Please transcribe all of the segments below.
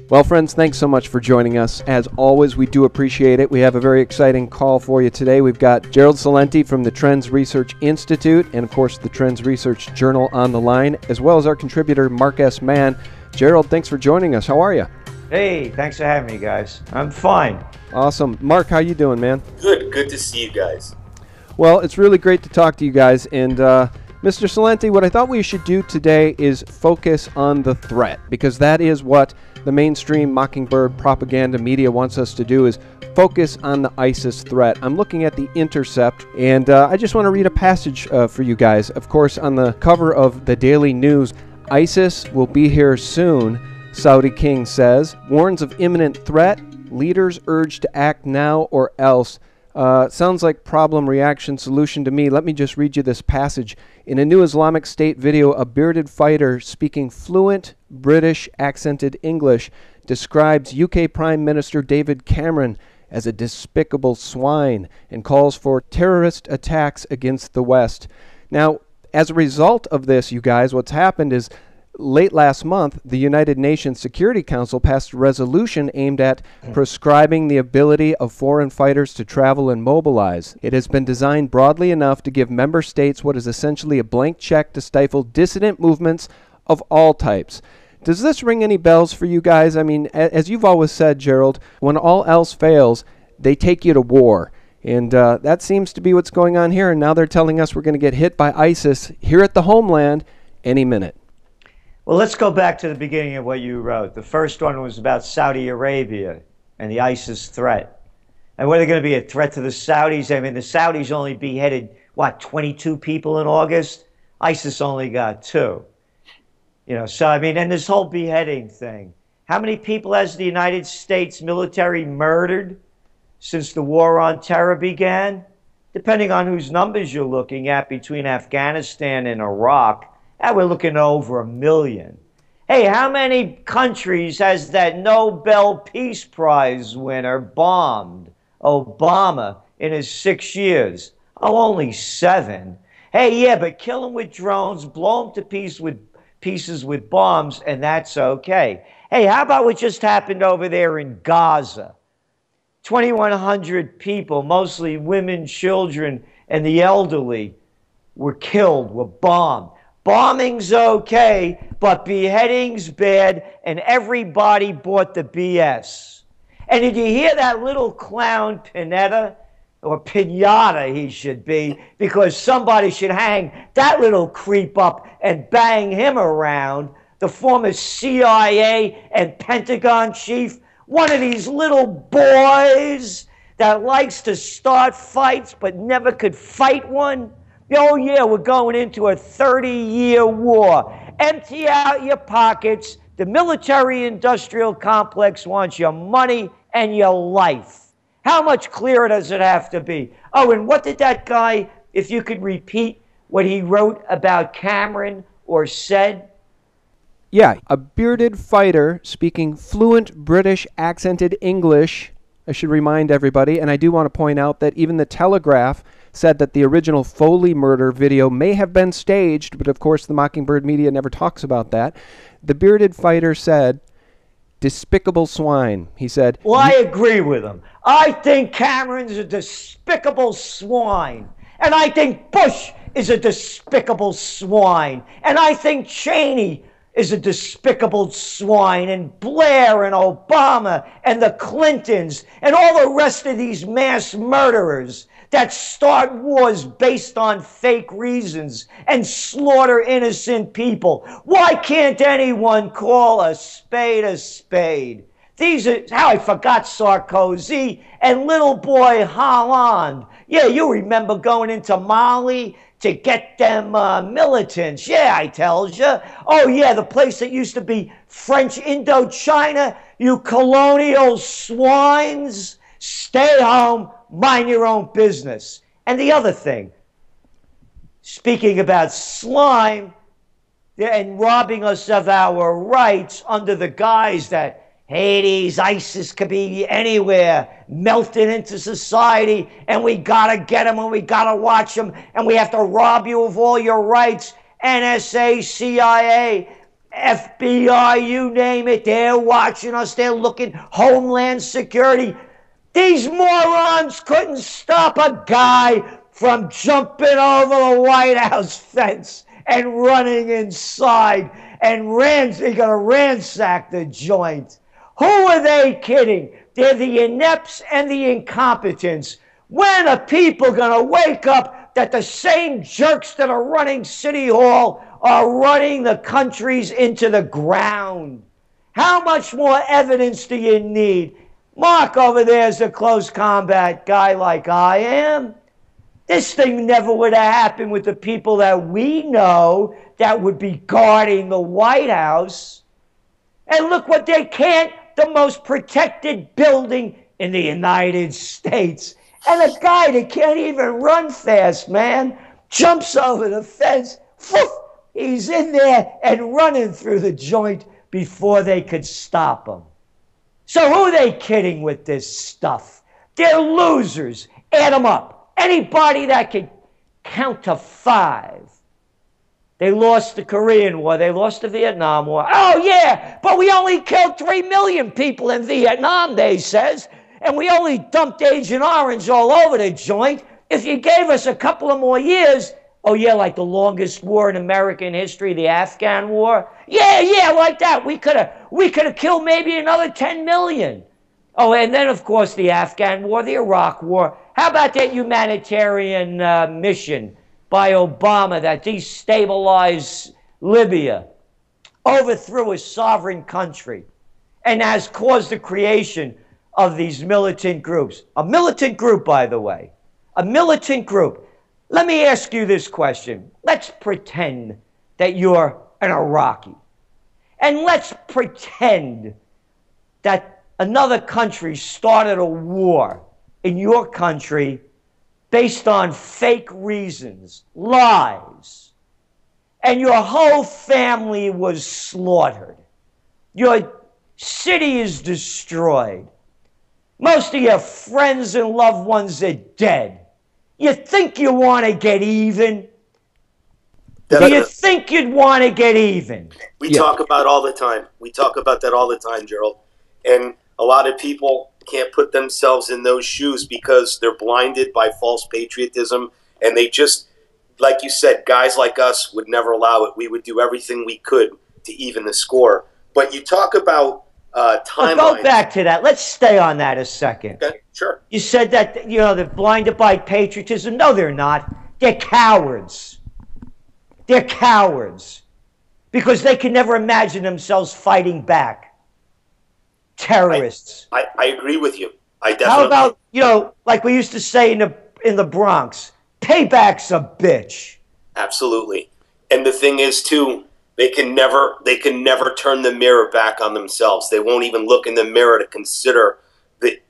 Well, friends, thanks so much for joining us. As always, we do appreciate it. We have a very exciting call for you today. We've got Gerald Celente from the Trends Research Institute and, of course, the Trends Research Journal on the line, as well as our contributor, Mark S. Mann. Gerald, thanks for joining us. How are you? Hey, thanks for having me, guys. I'm fine. Awesome. Mark, how you doing, man? Good to see you guys. Well, it's really great to talk to you guys. And Mr. Celente, what I thought we should do today is focus on the threat, because that is what the mainstream Mockingbird propaganda media wants us to do, is focus on the ISIS threat. I'm looking at The Intercept, and I just want to read a passage for you guys. Of course, on the cover of the Daily News, ISIS will be here soon, Saudi king says, warns of imminent threat, leaders urged to act now or else. Sounds like problem, reaction, solution to me. Let me just read you this passage. In a new Islamic State video, a bearded fighter speaking fluent British accented English describes UK Prime Minister David Cameron as a despicable swine and calls for terrorist attacks against the West. Now, as a result of this, you guys, what's happened is late last month, the United Nations Security Council passed a resolution aimed at prescribing the ability of foreign fighters to travel and mobilize. It has been designed broadly enough to give member states what is essentially a blank check to stifle dissident movements of all types. Does this ring any bells for you guys? I mean, as you've always said, Gerald, when all else fails, they take you to war. And that seems to be what's going on here. And now they're telling us we're going to get hit by ISIS here at the homeland any minute. Well, let's go back to the beginning of what you wrote. The first one was about Saudi Arabia and the ISIS threat. And were they going to be a threat to the Saudis? I mean, the Saudis only beheaded, 22 people in August? ISIS only got 2. So, I mean, and this whole beheading thing. How many people has the United States military murdered since the war on terror began? Depending on whose numbers you're looking at, between Afghanistan and Iraq, we're looking at over 1 million. Hey, how many countries has that Nobel Peace Prize winner bombed Obama in his 6 years? Only 7. Hey, yeah, but kill them with drones, blow them to pieces with bombs, and that's okay. Hey, how about what just happened over there in Gaza? 2,100 people, mostly women, children, and the elderly, were killed, were bombed. Bombing's okay, but beheading's bad, and everybody bought the BS. And did you hear that little clown Pinetta, or Pinata he should be, because somebody should hang that little creep up and bang him around, the former CIA and Pentagon chief, one of these little boys that likes to start fights but never could fight one? Oh yeah, we're going into a 30-year war. Empty out your pockets. The military-industrial complex wants your money and your life. How much clearer does it have to be? Oh, and what did that guy, if you could repeat what he wrote about Cameron or said? Yeah, a bearded fighter speaking fluent British accented English. I should remind everybody, and I do want to point out that even the Telegraph said that the original Foley murder video may have been staged, but of course the Mockingbird media never talks about that. The bearded fighter said, despicable swine. He said, well, I agree with him. I think Cameron's a despicable swine. And I think Bush is a despicable swine. And I think Cheney is a despicable swine, and Blair and Obama and the Clintons and all the rest of these mass murderers that start wars based on fake reasons and slaughter innocent people. Why can't anyone call a spade a spade? These are how I forgot Sarkozy and little boy Hollande. Yeah, you remember going into Mali to get them militants. Yeah, I tells you. Oh, yeah, the place that used to be French Indochina. You colonial swines. Stay home, mind your own business. And the other thing, speaking about slime and robbing us of our rights under the guise that Hades, ISIS could be anywhere, melted into society, and we gotta get them and we gotta watch them, and we have to rob you of all your rights. NSA, CIA, FBI, you name it, they're watching us, they're looking, Homeland Security. These morons couldn't stop a guy from jumping over the White House fence and running inside and they're gonna ransack the joint. Who are they kidding? They're the inepts and the incompetents. When are people gonna wake up that the same jerks that are running City Hall are running the countries into the ground? How much more evidence do you need? Mark over there is a close combat guy like I am. This thing never would have happened with the people that we know that would be guarding the White House. And look what they can't, the most protected building in the United States. And a guy that can't even run fast, man, jumps over the fence. Whoosh, he's in there and running through the joint before they could stop him. So who are they kidding with this stuff? They're losers. Add them up. Anybody that can count to 5. They lost the Korean War. They lost the Vietnam War. Oh, yeah, but we only killed 3 million people in Vietnam, they says. And we only dumped Agent Orange all over the joint. If you gave us a couple of more years, oh, yeah, like the longest war in American history, the Afghan War. Yeah, like that. We could have killed maybe another 10 million. Oh, and then, of course, the Afghan War, the Iraq War. How about that humanitarian mission by Obama that destabilized Libya, overthrew a sovereign country, and has caused the creation of these militant groups? A militant group, by the way. A militant group. Let me ask you this question. Let's pretend that you're an Iraqi. And let's pretend that another country started a war in your country based on fake reasons, lies, and your whole family was slaughtered. Your city is destroyed. Most of your friends and loved ones are dead. You think you want to get even? Do you think you'd want to get even? We talk about all the time. We talk about that all the time, Gerald. And a lot of people can't put themselves in those shoes because they're blinded by false patriotism. And they just, like you said, guys like us would never allow it. We would do everything we could to even the score. But you talk about timelines. Well, go back to that. Let's stay on that a second. Okay, sure. You said that, they're blinded by patriotism. No, they're not. They're cowards. They're cowards. Because they can never imagine themselves fighting back. Terrorists. I agree with you. I definitely. How about, like we used to say in the Bronx, payback's a bitch. Absolutely. And the thing is, too, they can never turn the mirror back on themselves. They won't even look in the mirror to consider the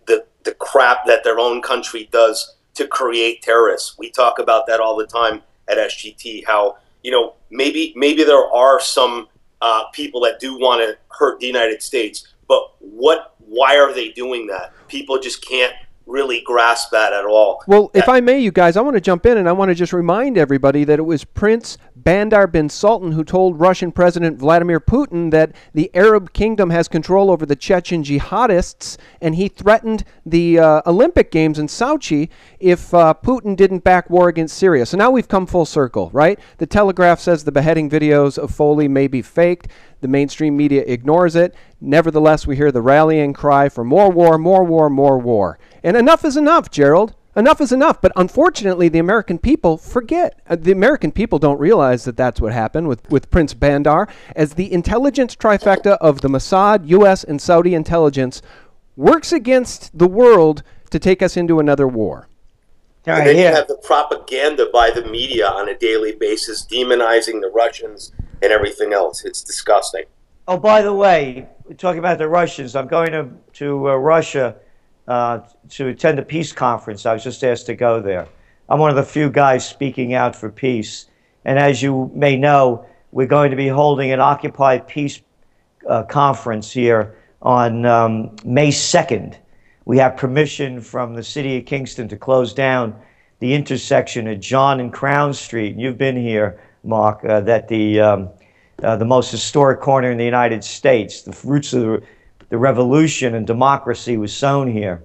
crap that their own country does to create terrorists. We talk about that all the time at SGT, how, maybe there are some people that do want to hurt the United States, but why are they doing that? People just can't really grasp that at all. Well, if I may, you guys, I want to jump in and I want to just remind everybody that it was Prince Bandar bin Sultan who told Russian President Vladimir Putin that the Arab kingdom has control over the Chechen jihadists, and he threatened the Olympic Games in Sochi if Putin didn't back war against Syria. So now we've come full circle, right? The Telegraph says the beheading videos of Foley may be faked. The mainstream media ignores it. Nevertheless, we hear the rallying cry for more war, more war, more war. And enough is enough, Gerald. Enough is enough. But unfortunately, the American people forget. The American people don't realize that that's what happened with Prince Bandar, as the intelligence trifecta of the Mossad, U.S., and Saudi intelligence works against the world to take us into another war. And then you have the propaganda by the media on a daily basis, demonizing the Russians and everything else. It's disgusting. Oh, by the way, we're talking about the Russians. I'm going to Russia to attend a peace conference. I was just asked to go there. I'm one of the few guys speaking out for peace. And as you may know, we're going to be holding an Occupy Peace conference here on May 2nd. We have permission from the city of Kingston to close down the intersection at John and Crown Street. You've been here, Mark, that the the most historic corner in the United States. The roots of the revolution and democracy was sown here.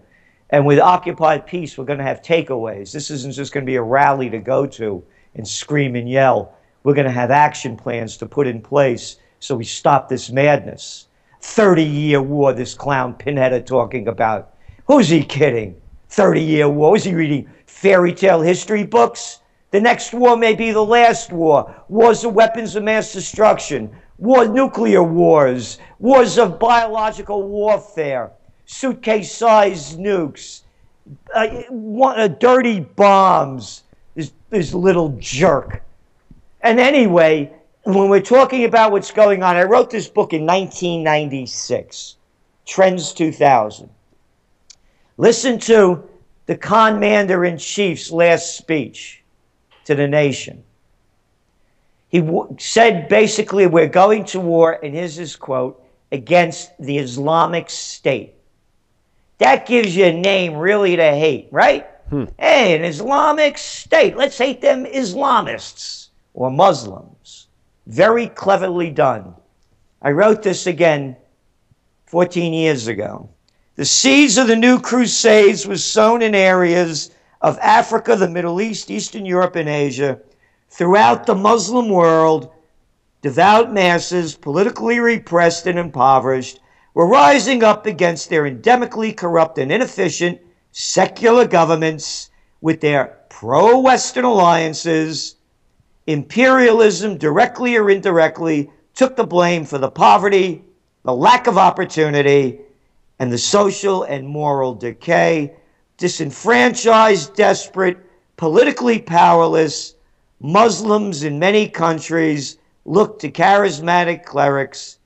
And with Occupy Peace, we're going to have takeaways. This isn't just going to be a rally to go to and scream and yell. We're going to have action plans to put in place so we stop this madness. 30-year war, this clown Pinhead talking about. Who's he kidding? 30-year war. Was he reading fairy tale history books? The next war may be the last war. Wars of weapons of mass destruction. Nuclear wars. Wars of biological warfare. Suitcase-sized nukes. Dirty bombs. This little jerk. And anyway, when we're talking about what's going on, I wrote this book in 1996, Trends 2000. Listen to the commander-in-chief's last speech to the nation. He said basically, we're going to war, and here's his quote, against the Islamic State. That gives you a name really to hate, right? Hey, an Islamic State. Let's hate them Islamists or Muslims. Very cleverly done. I wrote this again 14 years ago. The seeds of the new crusades was sown in areas of Africa, the Middle East, Eastern Europe, and Asia. Throughout the Muslim world, devout masses, politically repressed and impoverished, were rising up against their endemically corrupt and inefficient secular governments with their pro-Western alliances. Imperialism, directly or indirectly, took the blame for the poverty, the lack of opportunity, and the social and moral decay. Disenfranchised, desperate, politically powerless, Muslims in many countries look to charismatic clerics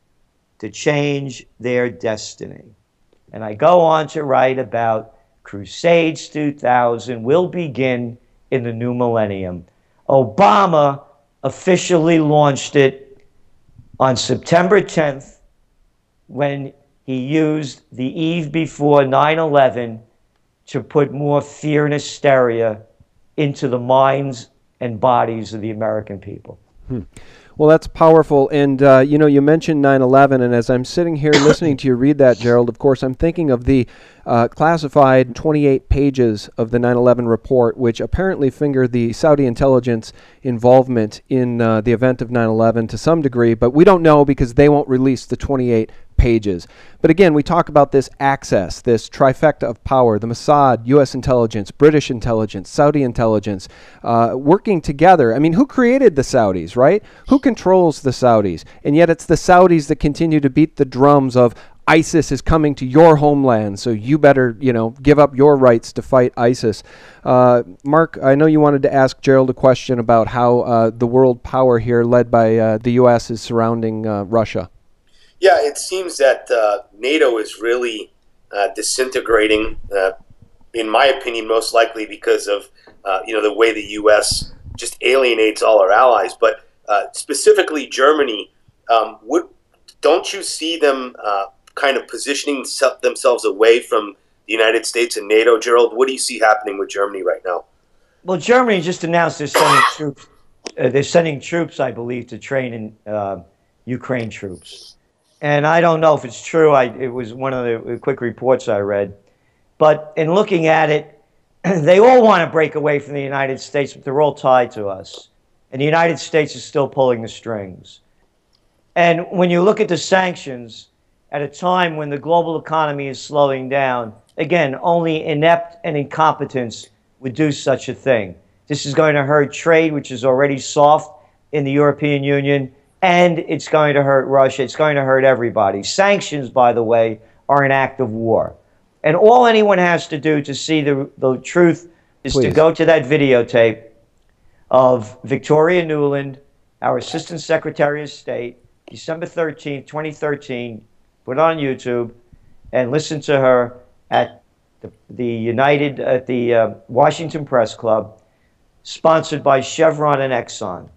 to change their destiny. And I go on to write about Crusades 2000 will begin in the new millennium. Obama officially launched it on September 10th when he used the eve before 9/11 to put more fear and hysteria into the minds and bodies of the American people. Well, that's powerful. And, you mentioned 9/11, and as I'm sitting here listening to you read that, Gerald, of course, I'm thinking of the classified 28 pages of the 9/11 report, which apparently finger the Saudi intelligence involvement in the event of 9/11 to some degree, but we don't know because they won't release the 28 pages. But again, we talk about this access, this trifecta of power, the Mossad, U.S. intelligence, British intelligence, Saudi intelligence, working together. I mean, who created the Saudis, right? Who controls the Saudis? And yet it's the Saudis that continue to beat the drums of ISIS is coming to your homeland, so you better, give up your rights to fight ISIS. Mark, I know you wanted to ask Gerald a question about how the world power here, led by the U.S., is surrounding Russia. Yeah, it seems that NATO is really disintegrating, in my opinion, most likely because of the way the U.S. just alienates all our allies. But specifically Germany, don't you see them kind of positioning themselves away from the United States and NATO, Gerald? What do you see happening with Germany right now? Well, Germany just announced they're sending troops. They're sending troops, I believe, to train in Ukraine troops. And I don't know if it's true. It was one of the quick reports I read. But in looking at it, they all want to break away from the United States, but they're all tied to us. And the United States is still pulling the strings. And when you look at the sanctions, at a time when the global economy is slowing down, again, only inept and incompetence would do such a thing. This is going to hurt trade, which is already soft in the European Union, and it's going to hurt Russia. It's going to hurt everybody. Sanctions, by the way, are an act of war. And all anyone has to do to see the truth is to go to that videotape of Victoria Nuland, our Assistant Secretary of State, December 13th, 2013, put it on YouTube, and listen to her at the Washington Press Club, sponsored by Chevron and Exxon.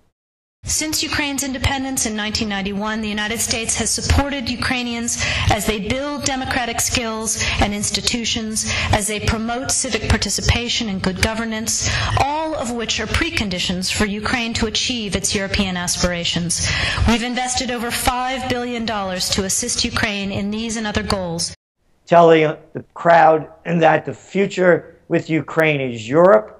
Since Ukraine's independence in 1991, the United States has supported Ukrainians as they build democratic skills and institutions, as they promote civic participation and good governance, all of which are preconditions for Ukraine to achieve its European aspirations. We've invested over $5 billion to assist Ukraine in these and other goals. Telling the crowd that the future with Ukraine is Europe,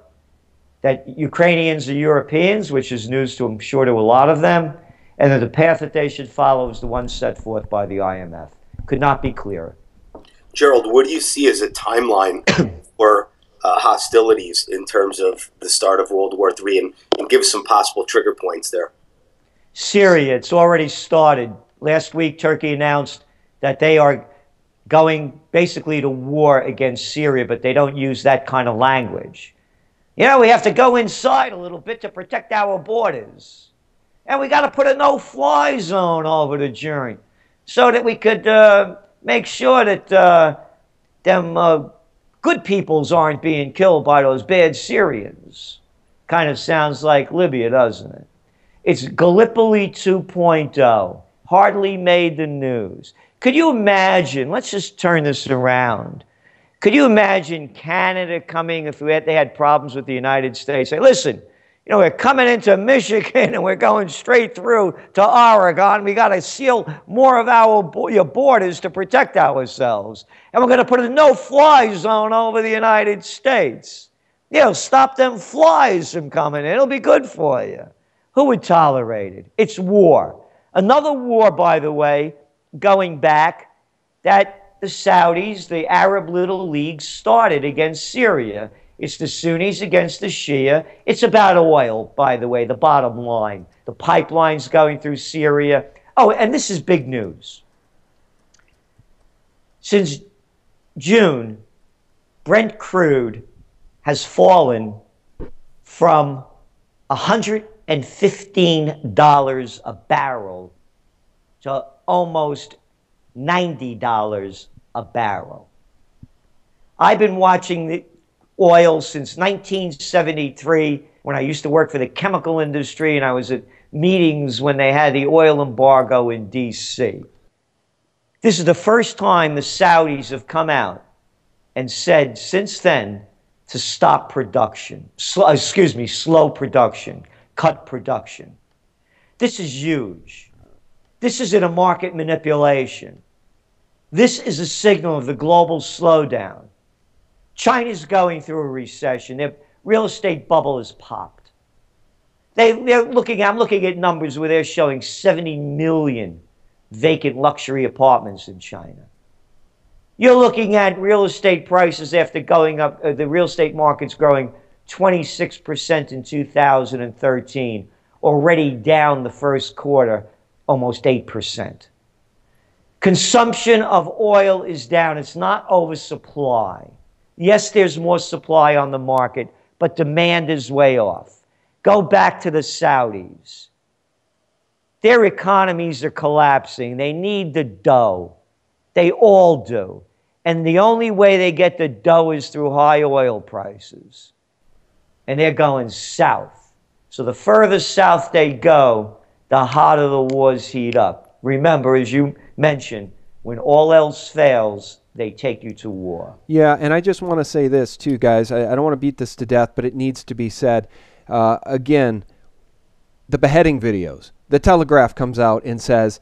that Ukrainians are Europeans, which is news to, I'm sure, to a lot of them, and that the path that they should follow is the one set forth by the IMF. Could not be clearer. Gerald, what do you see as a timeline for hostilities in terms of the start of World War III, and give some possible trigger points there? Syria, it's already started. Last week, Turkey announced that they are going basically to war against Syria, but they don't use that kind of language. You know, we have to go inside a little bit to protect our borders. And we got to put a no-fly zone over the joint so that we could make sure that them good peoples aren't being killed by those bad Syrians. Kind of sounds like Libya, doesn't it? It's Gallipoli 2.0. Hardly made the news. Could you imagine, let's just turn this around. Could you imagine Canada coming, if they had problems with the United States, say, listen, you know, we're coming into Michigan and we're going straight through to Oregon. We got to seal more of your borders to protect ourselves. And we're going to put a no-fly zone over the United States. You know, stop them flies from coming in. It'll be good for you. Who would tolerate it? It's war. Another war, by the way, going back, that the Saudis, the Arab Little League, started against Syria. It's the Sunnis against the Shia. It's about oil, by the way, the bottom line. The pipelines going through Syria. Oh, and this is big news. Since June, Brent crude has fallen from $115 a barrel to almost $90 a barrel. I've been watching the oil since 1973 when I used to work for the chemical industry, and I was at meetings when they had the oil embargo in D.C. This is the first time the Saudis have come out and said since then to stop production, slow production, cut production. This is huge. This isn't a market manipulation. This is a signal of the global slowdown. China's going through a recession. Their real estate bubble has popped. I'm looking at numbers where they're showing 70 million vacant luxury apartments in China. You're looking at real estate prices after going up, the real estate market's growing 26% in 2013, already down the first quarter, almost 8%. Consumption of oil is down. It's not oversupply. Yes, there's more supply on the market, but demand is way off. Go back to the Saudis. Their economies are collapsing. They need the dough. They all do. And the only way they get the dough is through high oil prices. And they're going south. So the further south they go, the hotter the wars heat up. Remember, as you mentioned, when all else fails, they take you to war. Yeah, and I just want to say this too, guys. I don't want to beat this to death, but it needs to be said. Again, the beheading videos. The Telegraph comes out and says,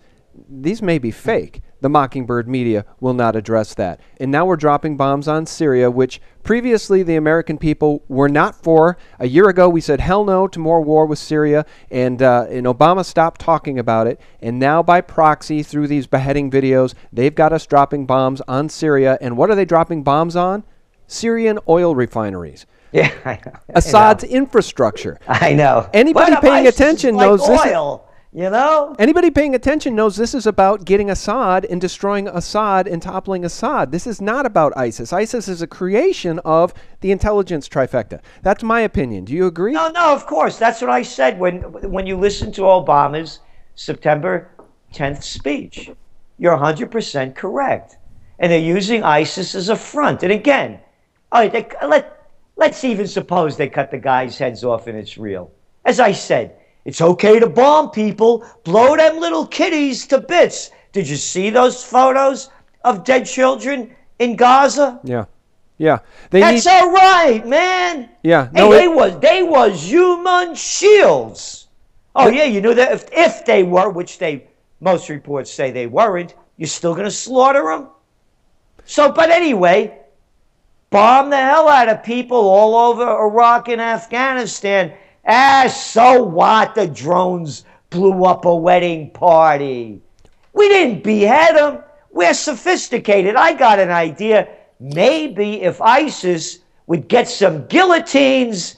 these may be fake. The Mockingbird media will not address that. And now we're dropping bombs on Syria, which previously the American people were not for. A year ago, we said hell no to more war with Syria, and Obama stopped talking about it. And now by proxy, through these beheading videos, they've got us dropping bombs on Syria. And what are they dropping bombs on? Syrian oil refineries. Yeah, I know. Assad's infrastructure. I know. Anybody paying attention knows this. Oil. You know? Anybody paying attention knows this is about getting Assad and destroying Assad and toppling Assad. This is not about ISIS. ISIS is a creation of the intelligence trifecta. That's my opinion. Do you agree? No, of course. That's what I said when you listen to Obama's September 10th speech. You're 100% correct. And they're using ISIS as a front. And again, let's even suppose they cut the guys' heads off and it's real. As I said, It's okay to bomb people, blow them little kitties to bits. Did you see those photos of dead children in Gaza? Yeah. Yeah. That's all right, man. Yeah. No, hey, they was human shields. Oh, yeah, you knew that if they were, which most reports say they weren't, you're still going to slaughter them? So, but anyway, bomb the hell out of people all over Iraq and Afghanistan. So what? The drones blew up a wedding party. We didn't behead them. We're sophisticated. I got an idea. Maybe if ISIS would get some guillotines,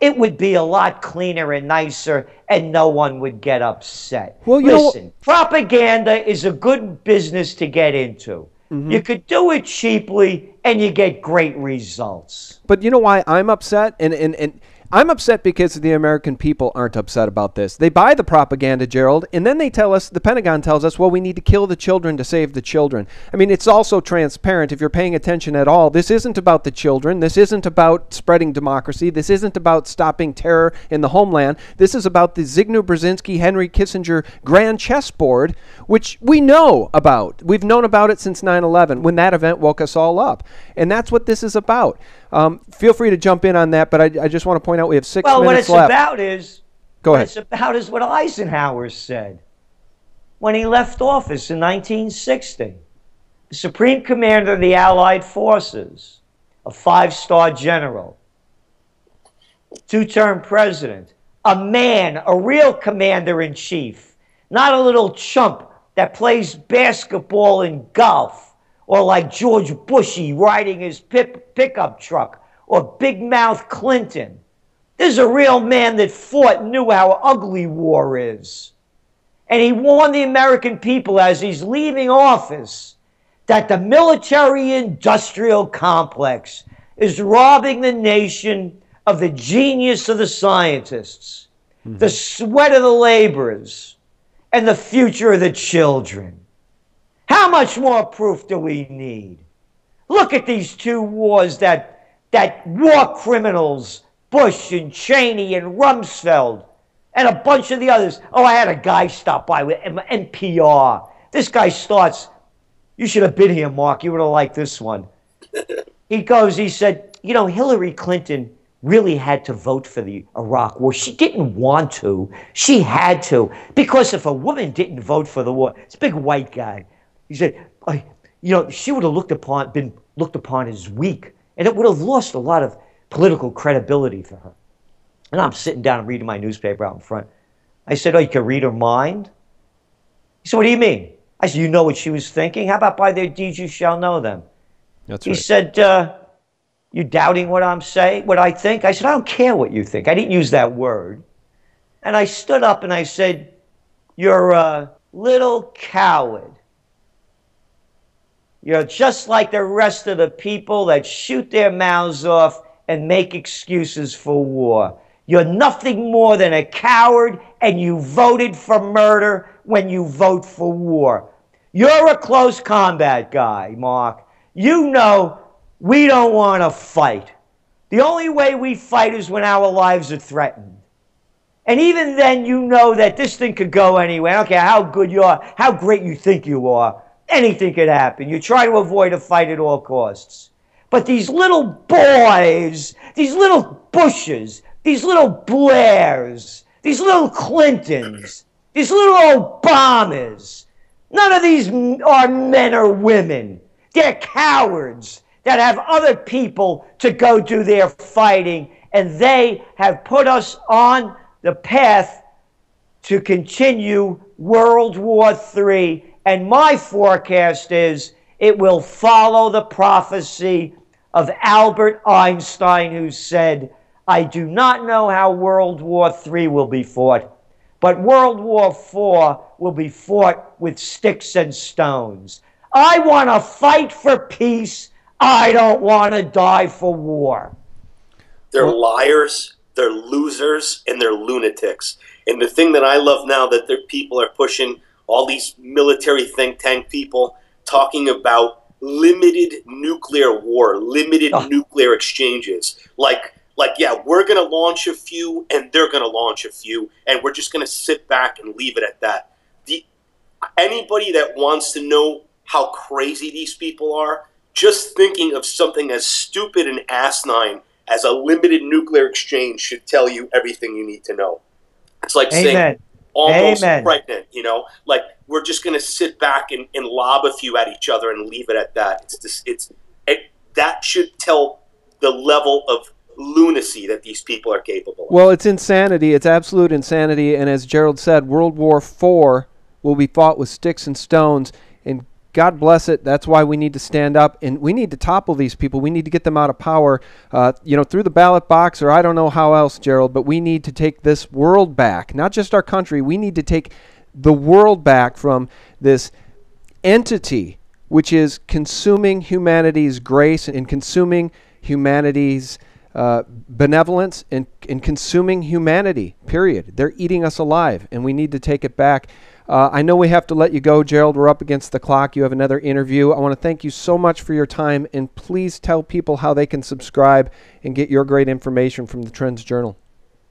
it would be a lot cleaner and nicer, and no one would get upset. Well, listen, propaganda is a good business to get into. Mm-hmm. You could do it cheaply, and you get great results. But you know why I'm upset? And I'm upset because the American people aren't upset about this. They buy the propaganda, Gerald, and then they tell us, the Pentagon tells us, well, we need to kill the children to save the children. I mean, it's also transparent if you're paying attention at all. This isn't about the children. This isn't about spreading democracy. This isn't about stopping terror in the homeland. This is about the Zbigniew Brzezinski, Henry Kissinger grand chessboard, which we know about. We've known about it since 9/11, when that event woke us all up. And that's what this is about. Feel free to jump in on that, but I just want to point out we have 6 minutes left. Well, what it's about is... Go ahead. What it's about is what Eisenhower said when he left office in 1960. The Supreme Commander of the Allied Forces, a 5-star general, 2-term president, a man, a real commander-in-chief, not a little chump that plays basketball and golf, or like George Bushy riding his pickup truck, or Big Mouth Clinton. This is a real man that fought and knew how ugly war is. And he warned the American people as he's leaving office that the military-industrial complex is robbing the nation of the genius of the scientists, the sweat of the laborers, and the future of the children. How much more proof do we need? Look at these 2 wars that war criminals, Bush and Cheney and Rumsfeld, and a bunch of the others. Oh, I had a guy stop by with NPR. This guy starts, you should have been here, Mark. You would have liked this one. He said, you know, Hillary Clinton really had to vote for the Iraq war. She didn't want to. She had to. Because if a woman didn't vote for the war, it's a big white guy. He said, you know, she would have been looked upon as weak, and it would have lost a lot of political credibility for her. And I'm sitting down and reading my newspaper out in front. I said, oh, you can read her mind? He said, what do you mean? I said, you know what she was thinking? How about by their deeds you shall know them? That's right. He said, you doubting what I'm saying, what I think? I said, I don't care what you think. I didn't use that word. And I stood up and I said, you're a little coward. You're just like the rest of the people that shoot their mouths off and make excuses for war. You're nothing more than a coward, and you voted for murder when you vote for war. You're a close combat guy, Mark. You know we don't want to fight. The only way we fight is when our lives are threatened. And even then, you know that this thing could go anywhere. I don't care how good you are, how great you think you are. Anything could happen. You try to avoid a fight at all costs. But these little boys, these little Bushes, these little Blairs, these little Clintons, these little Obamas, none of these are men or women. They're cowards that have other people to go do their fighting, and they have put us on the path to continue World War III. And my forecast is it will follow the prophecy of Albert Einstein, who said, I do not know how World War III will be fought, but World War IV will be fought with sticks and stones. I want to fight for peace. I don't want to die for war. They're liars, they're losers, and they're lunatics. And the thing that I love now that their people are pushing, all these military think tank people talking about limited nuclear war, limited nuclear exchanges. Like Like, yeah, we're going to launch a few and they're going to launch a few, and we're just going to sit back and leave it at that. Anybody that wants to know how crazy these people are, just thinking of something as stupid and asinine as a limited nuclear exchange should tell you everything you need to know. It's like saying almost pregnant, you know, like we're just going to sit back and lob a few at each other and leave it at that. That should tell the level of lunacy that these people are capable of. Well, it's insanity. It's absolute insanity. And as Gerald said, World War IV will be fought with sticks and stones. And God bless it. That's why we need to stand up, and we need to topple these people. We need to get them out of power, through the ballot box, or I don't know how else, Gerald, but we need to take this world back, not just our country. We need to take the world back from this entity which is consuming humanity's grace and consuming humanity's benevolence and consuming humanity, period. They're eating us alive, and we need to take it back. I know we have to let you go, Gerald. We're up against the clock. You have another interview. I want to thank you so much for your time, and please tell people how they can subscribe and get your great information from the Trends Journal.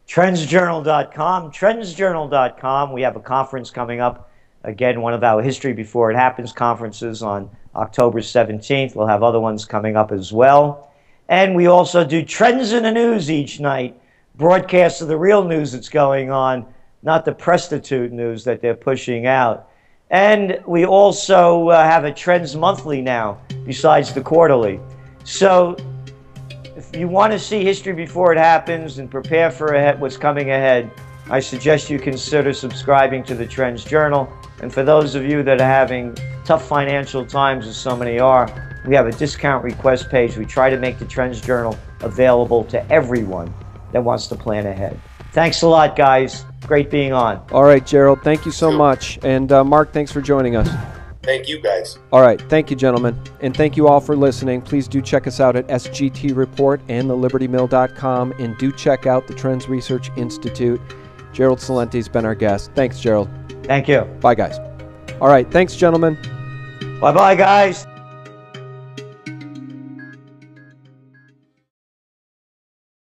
TrendsJournal.com, TrendsJournal.com. We have a conference coming up. Again, one of our History Before It Happens conferences on October 17th. We'll have other ones coming up as well. And we also do Trends in the News each night, broadcasts of the real news that's going on, not the prostitute news that they're pushing out. And we also have a Trends Monthly now, besides the quarterly. So if you want to see history before it happens and prepare for what's coming ahead, I suggest you consider subscribing to the Trends Journal. And for those of you that are having tough financial times, as so many are, we have a discount request page. We try to make the Trends Journal available to everyone that wants to plan ahead. Thanks a lot, guys. Great being on. All right, Gerald, thank you so much. And Mark, thanks for joining us. Thank you, guys. All right, thank you, gentlemen. And thank you all for listening. Please do check us out at SGT Report and thelibertymill.com, and do check out the Trends Research Institute. Gerald Celente has been our guest. Thanks, Gerald. Thank you. Bye, guys. All right, thanks, gentlemen. Bye-bye, guys.